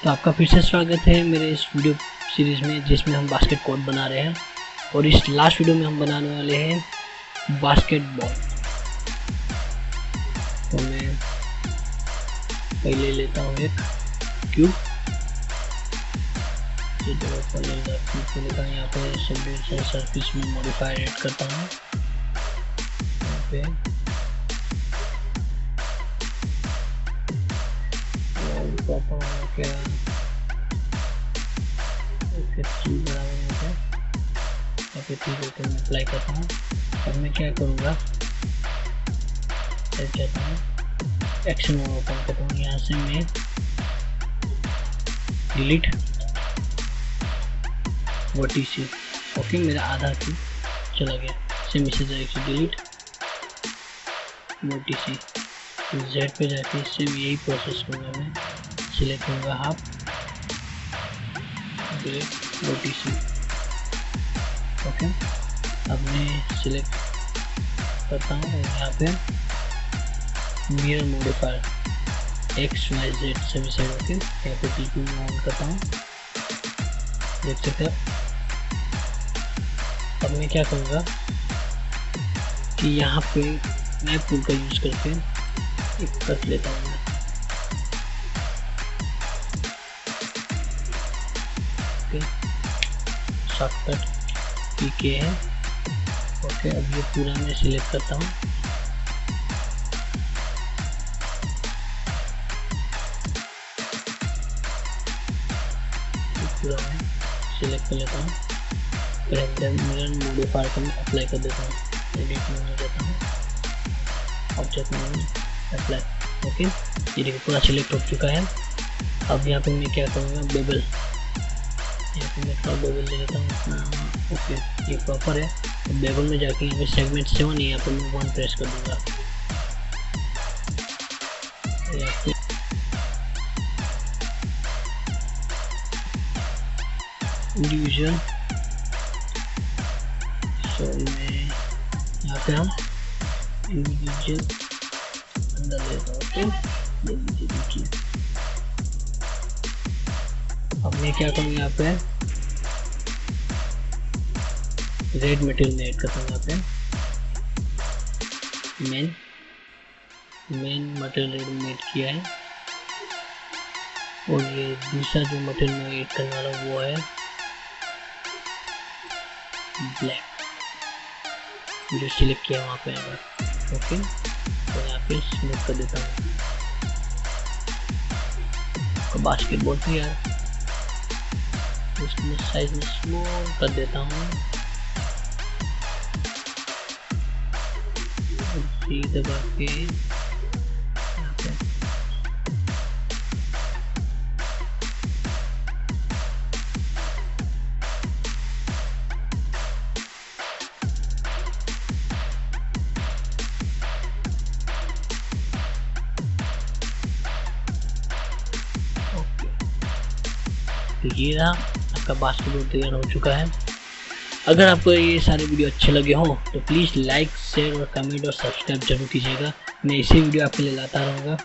तो आपका फिर से स्वागत है मेरे इस वीडियो सीरीज़ में, जिसमें हम बास्केट कोर्ट बना रहे हैं। और इस लास्ट वीडियो में हम बनाने वाले हैं बास्केटबॉल। तो मैं पहले लेता हूँ एक क्यूब, यहाँ पे सब्डिविजन सरफेस में मॉडिफायर ऐड करता हूँ। यहाँ पे क्या मैं अप्लाई करता हूँ। अब मैं क्या करूँगा, जाता हूँ एक्शन मोड ओपन करता हूँ। यहाँ से मैं डिलीट वर्टिसी, ओके मेरा आधा क्यूब चला गया। से मैसेज आएगी डिलीट वर्टिसी। जेड पे जाके इससे भी यही प्रोसेस करूँगा। मैं सिलेक्ट करूँगा हाफ डिलीट वर्टिसी, ओके। अब मैं सिलेक्ट करता हूँ यहाँ पे mirror modifier X Y Z सभी साइड, ओके। यहाँ पे टी में ऑन करता हूँ, देख सकते हैं। अब मैं क्या करूँगा कि यहाँ पे मैप टूल का यूज़ करके एक कट लेता हूँ मैं, ओके। शॉर्टकट पीके है, ओके। अब ये पूरा मैं सिलेक्ट करता हूँ, पूरा मैं सिलेक्ट कर लेता हूँ। फिर मिरर मॉडिफायर को मैं अप्लाई कर देता हूँ। एडिट में आ जाता हूँ, ऑब्जेक्ट में अप्लाई, ओके। ये देखिए पूरा सिलेक्ट हो चुका है। अब यहाँ पे मैं क्या करूँगा, बेबल, यहाँ पे मैं थोड़ा बेबल ले लेता हूँ अपना, ओके। ये प्रॉपर है। तो बेबल में जाके यहाँ पे सेगमेंट 7 है, यहाँ पे मैं 1 प्रेस कर दूँगा। यहाँ पे इंडिविजुअल, सॉरी मैं यहाँ पे हम इंडिविजुअल अंदर लेता हूँ, ओके। ये नीचे देखिए। अब मैं क्या करूँगा, यहाँ पे रेड मटेरियल में ऐड करता हूँ। यहाँ पे मेन मटेरियल रेड में ऐड किया है। और ये दूसरा जो मटेरियल में ऐड करने वाला वो है ब्लैक, जो सिलेक्ट किया वहाँ पे आएगा, ओके। तो यहाँ पे स्मूथ कर देता हूँ तो बास्केटबॉल पे यार, उसमें साइज में स्मॉल कर देता हूँ। दबा के यहाँ पे तो ये रहा आपका बास्केटबॉल तैयार हो चुका है। अगर आपको ये सारे वीडियो अच्छे लगे हों तो प्लीज़ लाइक, शेयर और कमेंट और सब्सक्राइब जरूर कीजिएगा। मैं इसी वीडियो आपके लिए लाता रहूँगा।